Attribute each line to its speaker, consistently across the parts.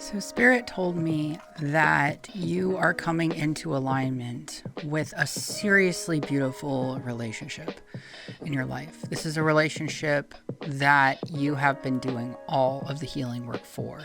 Speaker 1: So, Spirit told me that you are coming into alignment with a seriously beautiful relationship in your life. This is a relationship that you have been doing all of the healing work for.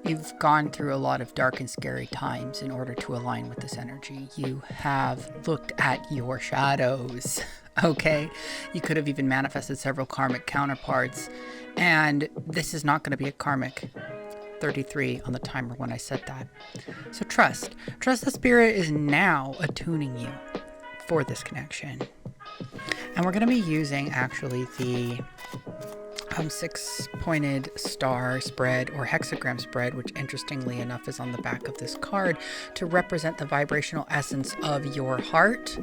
Speaker 1: You've gone through a lot of dark and scary times in order to align with this energy. You have looked at your shadows, okay? You could have even manifested several karmic counterparts, and this is not going to be a karmic 33 on the timer when I said that. So trust the Spirit is now attuning you for this connection. And we're going to be using actually the 6-pointed star spread or hexagram spread, which interestingly enough is on the back of this card, to represent the vibrational essence of your heart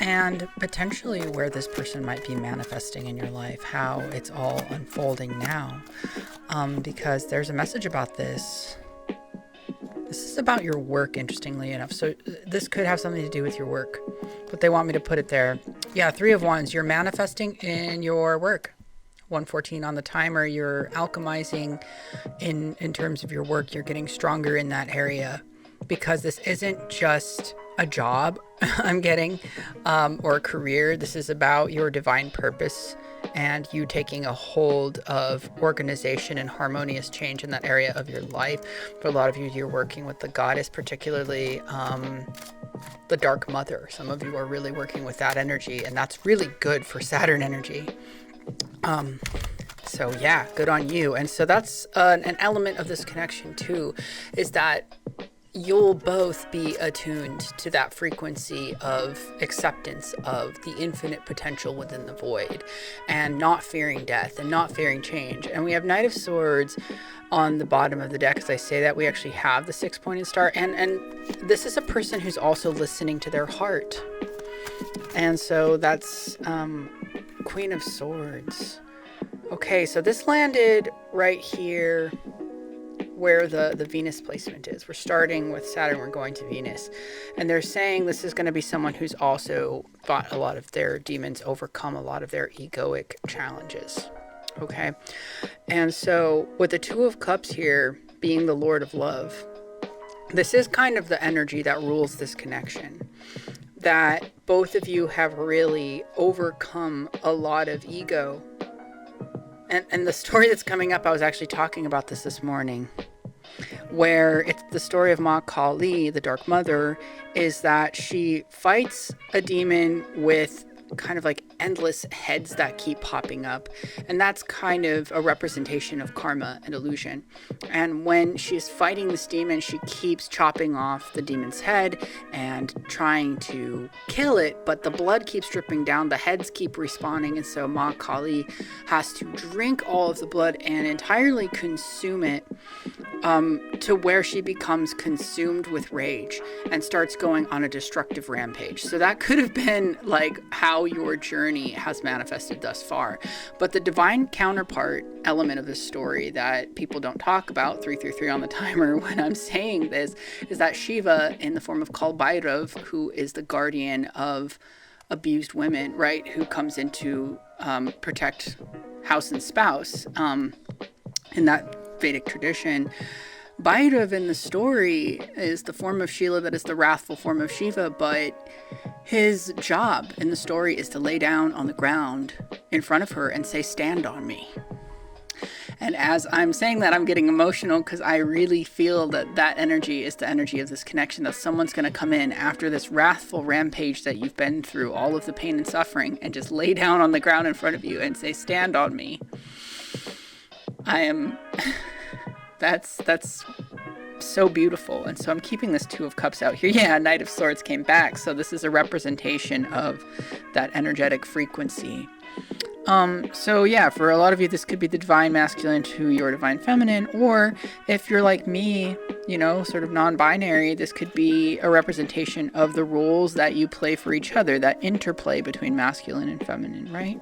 Speaker 1: and potentially where this person might be manifesting in your life, how it's all unfolding now. Because there's a message about this. This is about your work, interestingly enough. So this could have something to do with your work, but they want me to put it there. Yeah, 3 of Wands, you're manifesting in your work. 114 on the timer, you're alchemizing in terms of your work. You're getting stronger in that area because this isn't just a job I'm getting or a career. This is about your divine purpose and you taking a hold of organization and harmonious change in that area of your life. For a lot of you, you're working with the goddess, particularly the Dark Mother. Some of you are really working with that energy, and that's really good for Saturn energy. So yeah, good on you. And so that's an element of this connection too, is that you'll both be attuned to that frequency of acceptance of the infinite potential within the void and not fearing death and not fearing change. And we have Knight of Swords on the bottom of the deck. As I say that, we actually have the 6-pointed star, and this is a person who's also listening to their heart. And so that's Queen of Swords. Okay, so this landed right here where the Venus placement is. We're starting with Saturn, we're going to Venus. And they're saying this is going to be someone who's also fought a lot of their demons, overcome a lot of their egoic challenges. Okay, and so with the 2 of Cups here being the Lord of Love, this is kind of the energy that rules this connection. That both of you have really overcome a lot of ego. And the story that's coming up, I was actually talking about this morning, where it's the story of Ma Kali, the Dark Mother, is that she fights a demon with kind of like endless heads that keep popping up, and that's kind of a representation of karma and illusion. And when she's fighting this demon, she keeps chopping off the demon's head and trying to kill it, but the blood keeps dripping down, the heads keep respawning, and so Ma Kali has to drink all of the blood and entirely consume it, to where she becomes consumed with rage and starts going on a destructive rampage. So that could have been like how your journey has manifested thus far. But the divine counterpart element of this story that people don't talk about, 333 on the timer when I'm saying this, is that Shiva, in the form of Kal Bhairav, who is the guardian of abused women, right, who comes in to protect house and spouse, in that Vedic tradition. Bhairav in the story is the form of Shila that is the wrathful form of Shiva, but his job in the story is to lay down on the ground in front of her and say, "Stand on me." And as I'm saying that, I'm getting emotional because I really feel that that energy is the energy of this connection, that someone's going to come in after this wrathful rampage that you've been through, all of the pain and suffering, and just lay down on the ground in front of you and say, "Stand on me." That's so beautiful. And so I'm keeping this 2 of Cups out here. Yeah, Knight of Swords came back. So this is a representation of that energetic frequency. So yeah, for a lot of you, this could be the divine masculine to your divine feminine, or if you're like me, you know, sort of non-binary, this could be a representation of the roles that you play for each other, that interplay between masculine and feminine, right?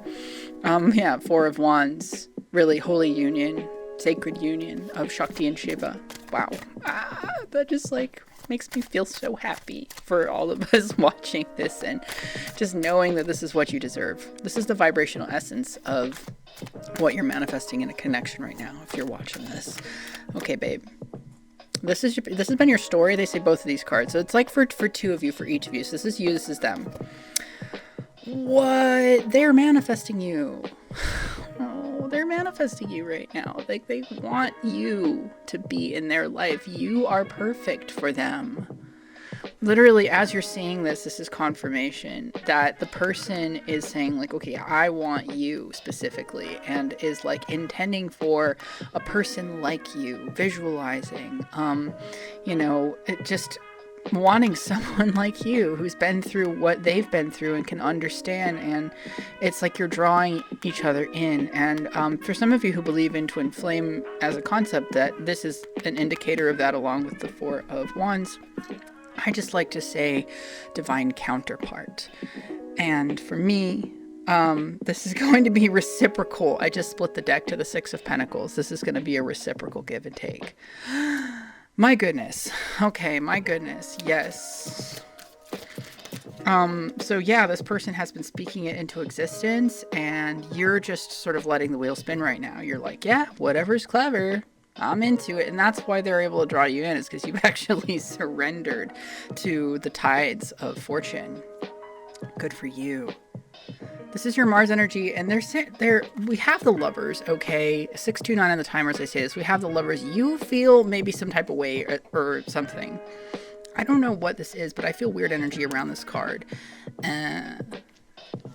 Speaker 1: Yeah, 4 of Wands, really holy union, sacred union of Shakti and Shiva. Wow. That just like makes me feel so happy for all of us watching this and just knowing that this is what you deserve. This is the vibrational essence of what you're manifesting in a connection right now if you're watching this. Okay, babe. this has been your story. They say both of these cards. So it's like for two of you, for each of you. So this is you, this is them. What? They're manifesting you. Oh, they're manifesting you right now. Like, they want you to be in their life. You are perfect for them. Literally, as you're seeing this, this is confirmation that the person is saying, like, okay, I want you specifically, and is like intending for a person like you, visualizing, just wanting someone like you who's been through what they've been through and can understand. And it's like you're drawing each other in. And for some of you who believe in twin flame as a concept, that this is an indicator of that, along with the Four of Wands. I just like to say divine counterpart. And for me, this is going to be reciprocal. I just split the deck to the Six of Pentacles. This is going to be a reciprocal give and take. My goodness. Okay, my goodness. Yes. So yeah, this person has been speaking it into existence, and you're just sort of letting the wheel spin right now. You're like, yeah, whatever's clever, I'm into it. And that's why they're able to draw you in, is because you've actually surrendered to the tides of fortune. Good for you. This is your Mars energy, and we have the Lovers, okay? 629 on the timer as I say this. We have the Lovers. You feel maybe some type of way or something. I don't know what this is, but I feel weird energy around this card.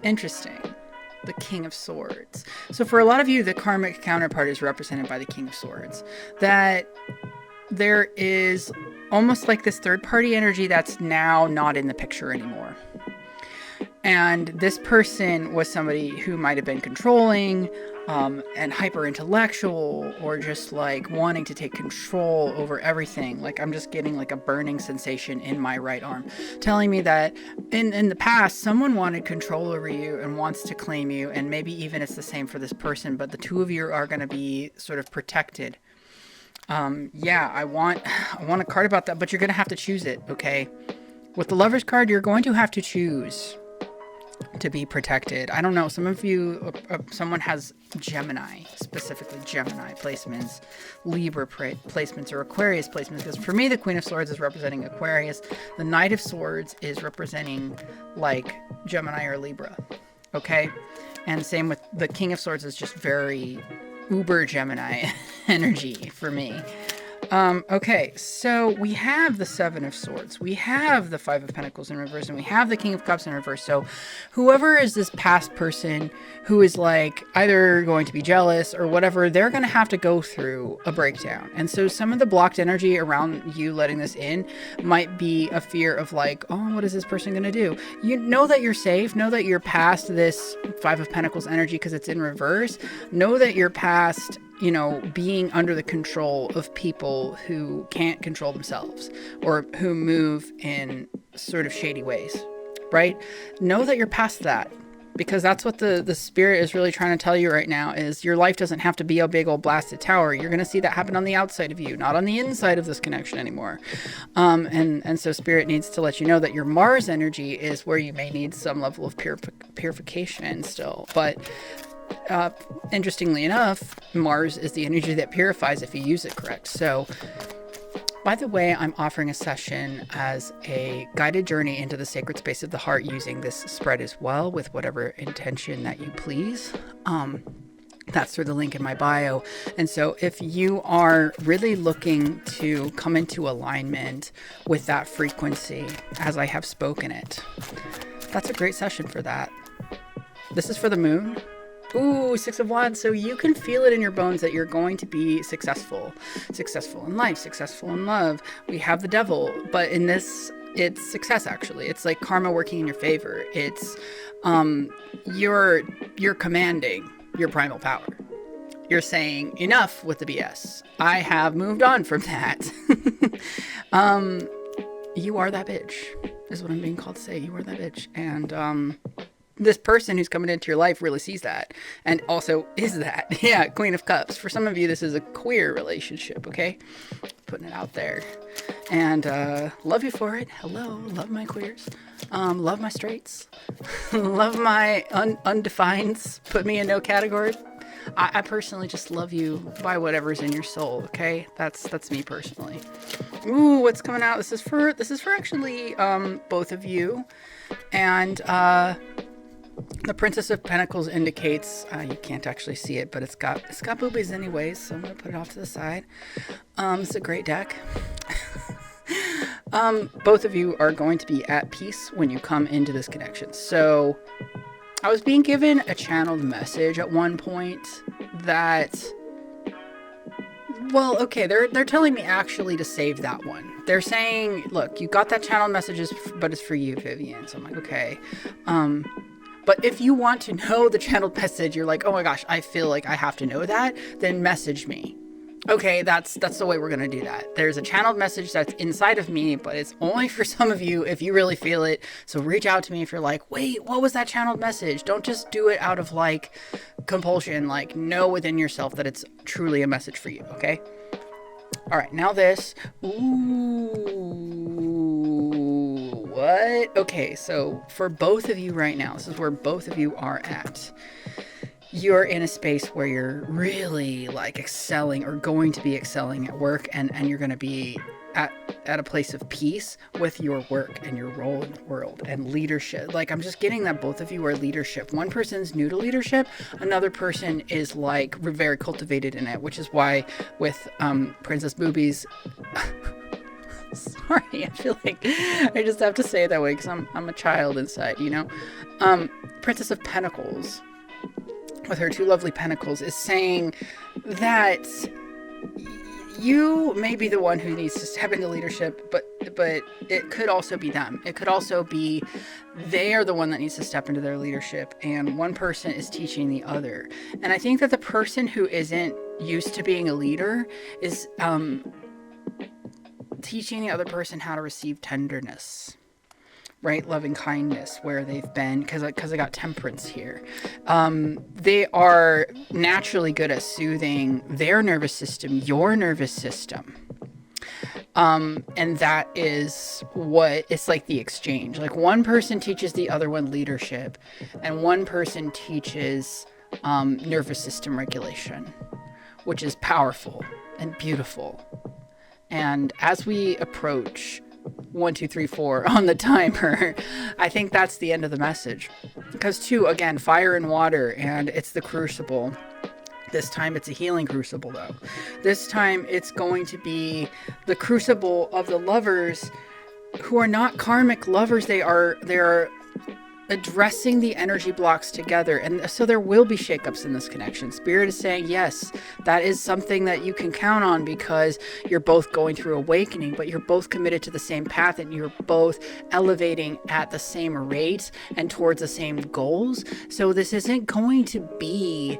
Speaker 1: Interesting. The King of Swords. So for a lot of you, the karmic counterpart is represented by the King of Swords. That there is almost like this third party energy that's now not in the picture anymore. And this person was somebody who might have been controlling and hyper intellectual, or just like wanting to take control over everything. Like, I'm just getting like a burning sensation in my right arm, telling me that in the past, someone wanted control over you and wants to claim you. And maybe even it's the same for this person, but the two of you are going to be sort of protected. Yeah, I want a card about that, but you're going to have to choose it. Okay. With the Lover's card, you're going to have to choose to be protected. I don't know. Some of you, someone has Gemini, specifically Gemini placements, Libra placements, or Aquarius placements. Because for me, the Queen of Swords is representing Aquarius. The Knight of Swords is representing like Gemini or Libra. Okay. And same with the King of Swords is just very uber Gemini energy for me. Okay, so we have the Seven of Swords, we have the Five of Pentacles in reverse, and we have the King of Cups in reverse. So whoever is this past person who is like either going to be jealous or whatever, they're going to have to go through a breakdown. And so some of the blocked energy around you letting this in might be a fear of like, oh, what is this person going to do? You know that you're safe. Know that you're past this Five of Pentacles energy because it's in reverse. Know that you're past, being under the control of people who can't control themselves or who move in sort of shady ways, right? Know that you're past that, because that's what the spirit is really trying to tell you right now, is your life doesn't have to be a big old blasted tower. You're going to see that happen on the outside of you, not on the inside of this connection anymore. And so spirit needs to let you know that your Mars energy is where you may need some level of purification still, but interestingly enough, Mars is the energy that purifies if you use it correct. So, by the way, I'm offering a session as a guided journey into the sacred space of the heart using this spread as well, with whatever intention that you please. That's through the link in my bio. And so if you are really looking to come into alignment with that frequency as I have spoken it, that's a great session for that. This is for the moon. Ooh, Six of Wands. So you can feel it in your bones that you're going to be successful in life, successful in love. We have the Devil, but in this, it's success. Actually, it's like karma working in your favor. It's, you're commanding your primal power. You're saying enough with the BS. I have moved on from that. You are that bitch is what I'm being called to say. You are that bitch. And, this person who's coming into your life really sees that and also is that. Yeah, Queen of Cups. For some of you, this is a queer relationship, okay? Putting it out there. And love you for it. Hello, love my queers. Love my straights. Love my undefineds. Put me in no category. I personally just love you by whatever's in your soul. Okay, that's me personally. Ooh, what's coming out? This is for actually both of you, and the Princess of Pentacles indicates, you can't actually see it, but it's got boobies anyways, so I'm going to put it off to the side. It's a great deck. Both of you are going to be at peace when you come into this connection. So I was being given a channeled message at one point that, well, okay, they're telling me actually to save that one. They're saying, look, you got that channeled messages, but it's for you, Vivian. So I'm like, okay. But if you want to know the channeled message, you're like, oh my gosh, I feel like I have to know that, then message me. Okay, that's the way we're going to do that. There's a channeled message that's inside of me, but it's only for some of you if you really feel it. So reach out to me if you're like, wait, what was that channeled message? Don't just do it out of like compulsion. Like, know within yourself that it's truly a message for you, okay? All right, now this. Ooh, what? Okay, so for both of you right now, this is where both of you are at. You're in a space where you're really like excelling or going to be excelling at work, and you're going to be at a place of peace with your work and your role in the world and leadership. Like, I'm just getting that both of you are leadership. One person's new to leadership. Another person is like very cultivated in it, which is why with Princess Boobies, sorry, I feel like I just have to say it that way because I'm a child inside, you know? Princess of Pentacles, with her two lovely pentacles, is saying that you may be the one who needs to step into leadership, but it could also be them. It could also be they're the one that needs to step into their leadership, and one person is teaching the other. And I think that the person who isn't used to being a leader is teaching the other person how to receive tenderness. Right? Loving kindness where they've been, because I got temperance here. They are naturally good at soothing their nervous system, your nervous system. And that is what it's like, the exchange. Like, one person teaches the other one leadership, and one person teaches nervous system regulation, which is powerful and beautiful. And as we approach 1, 2, 3, 4 on the timer, I think that's the end of the message. Because two, again, fire and water, and it's the crucible. This time it's a healing crucible, though. This time it's going to be the crucible of the lovers who are not karmic lovers. They're addressing the energy blocks together, and so there will be shakeups in this connection. Spirit is saying, yes, that is something that you can count on, because you're both going through awakening, but you're both committed to the same path, and you're both elevating at the same rate and towards the same goals. So this isn't going to be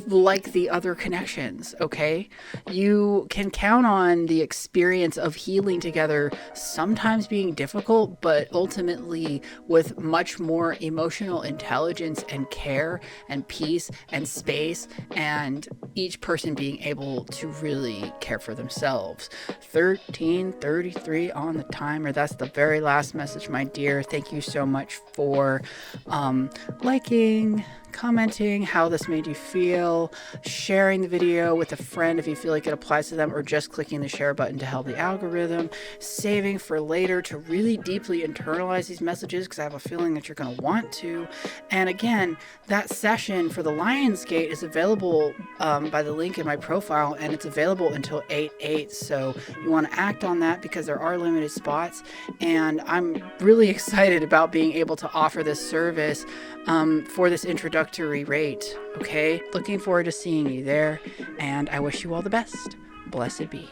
Speaker 1: like the other connections, okay? You can count on the experience of healing together, sometimes being difficult, but ultimately with much more emotional intelligence and care and peace and space, and each person being able to really care for themselves. 13:33 on the timer. That's the very last message, my dear. Thank you so much for liking, commenting how this made you feel, sharing the video with a friend if you feel like it applies to them, or just clicking the share button to help the algorithm, saving for later to really deeply internalize these messages, because I have a feeling that you're going to want to. And again, that session for the Lionsgate is available by the link in my profile, and it's available until 8/8. So you want to act on that, because there are limited spots, and I'm really excited about being able to offer this service for this introductory rate. Okay, looking forward to seeing you there, and I wish you all the best. Blessed be.